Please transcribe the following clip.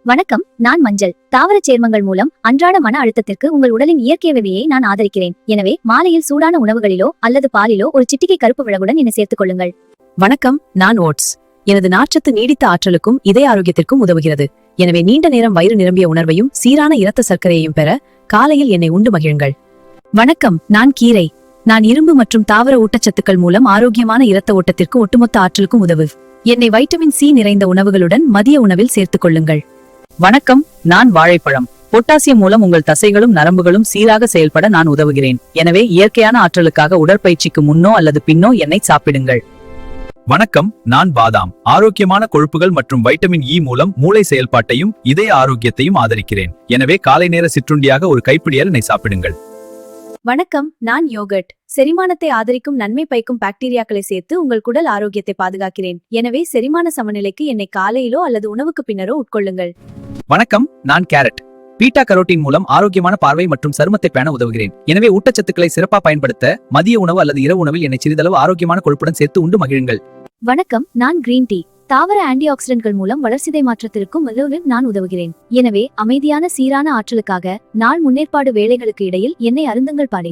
வணக்கம், நான் மஞ்சள். தாவரச் சேர்மங்கள் மூலம் அன்றாட மன அழுத்தத்திற்கு உங்கள் உடலின் இயற்கை வெவியை நான் ஆதரிக்கிறேன். எனவே மாலையில் சூடான உணவுகளிலோ அல்லது பாலிலோ ஒரு சிட்டிகை கருப்பு விளக்குடன் என்னை சேர்த்துக் கொள்ளுங்கள். வணக்கம், நான் ஓட்ஸ். எனது நார்ச்சத்து நீடித்த ஆற்றலுக்கும் இதய ஆரோக்கியத்திற்கும் உதவுகிறது. எனவே நீண்ட நேரம் வயிறு நிரம்பிய உணர்வையும் சீரான இரத்த சர்க்கரையையும் பெற காலையில் என்னை உண்டு மகிழுங்கள். வணக்கம், நான் கீரை. நான் இரும்பு மற்றும் தாவர ஊட்டச்சத்துக்கள் மூலம் ஆரோக்கியமான இரத்த ஓட்டத்திற்கு ஒட்டுமொத்த ஆற்றலுக்கும் உதவு. என்னை வைட்டமின் சி நிறைந்த உணவுகளுடன் மதிய உணவில் சேர்த்துக் கொள்ளுங்கள். வணக்கம், நான் வாழைப்பழம். பொட்டாசியம் மூலம் உங்கள் தசைகளும் நரம்புகளும் சீராக செயல்பட நான் உதவுகிறேன். எனவே இயற்கையான ஆற்றலுக்காக உடற்பயிற்சிக்கு முன்னோ அல்லது பின்னோ என்னை சாப்பிடுங்கள். வணக்கம், நான் பாதாம். ஆரோக்கியமான கொழுப்புகள் மற்றும் வைட்டமின் இ மூலம் மூளை செயல்பாட்டையும் இதய ஆரோக்கியத்தையும் ஆதரிக்கிறேன். எனவே காலை நேர சிற்றுண்டியாக ஒரு கைப்பிடியால் என்னை சாப்பிடுங்கள். வணக்கம், நான் யோகர்ட். செரிமானத்தை ஆதரிக்கும் நன்மை பயக்கும் பாக்டீரியாக்களை சேர்த்து உங்கள் குடல் ஆரோக்கியத்தை பாதுகாக்கிறேன். எனவே செரிமான சமநிலைக்கு என்னை காலையிலோ அல்லது உணவுக்கு பின்னரோ உட்கொள்ளுங்கள். வணக்கம், நான் கேரட். பீட்டா கரோட்டின் மூலம் ஆரோக்கியமான பார்வை மற்றும் சருமத்தை பேண உதவுகிறேன். எனவே ஊட்டச்சத்துக்களை சிறப்பாக பயன்படுத்த மதிய உணவு அல்லது இரவு உணவில் என்னை சிறிதளவு ஆரோக்கியமான கொழுப்புடன் சேர்த்து உண்டு மகிழுங்கள். வணக்கம், நான் கிரீன் டீ. தாவர ஆன்டி ஆக்சிடென்ட்கள் மூலம் வளர்சிதை மாற்றத்திற்கும் நான் உதவுகிறேன். எனவே அமைதியான சீரான ஆற்றலுக்காக நாள் முன்னேற்பாடு வேலைகளுக்கு இடையில் என்னை அருந்துங்கள் பாடே.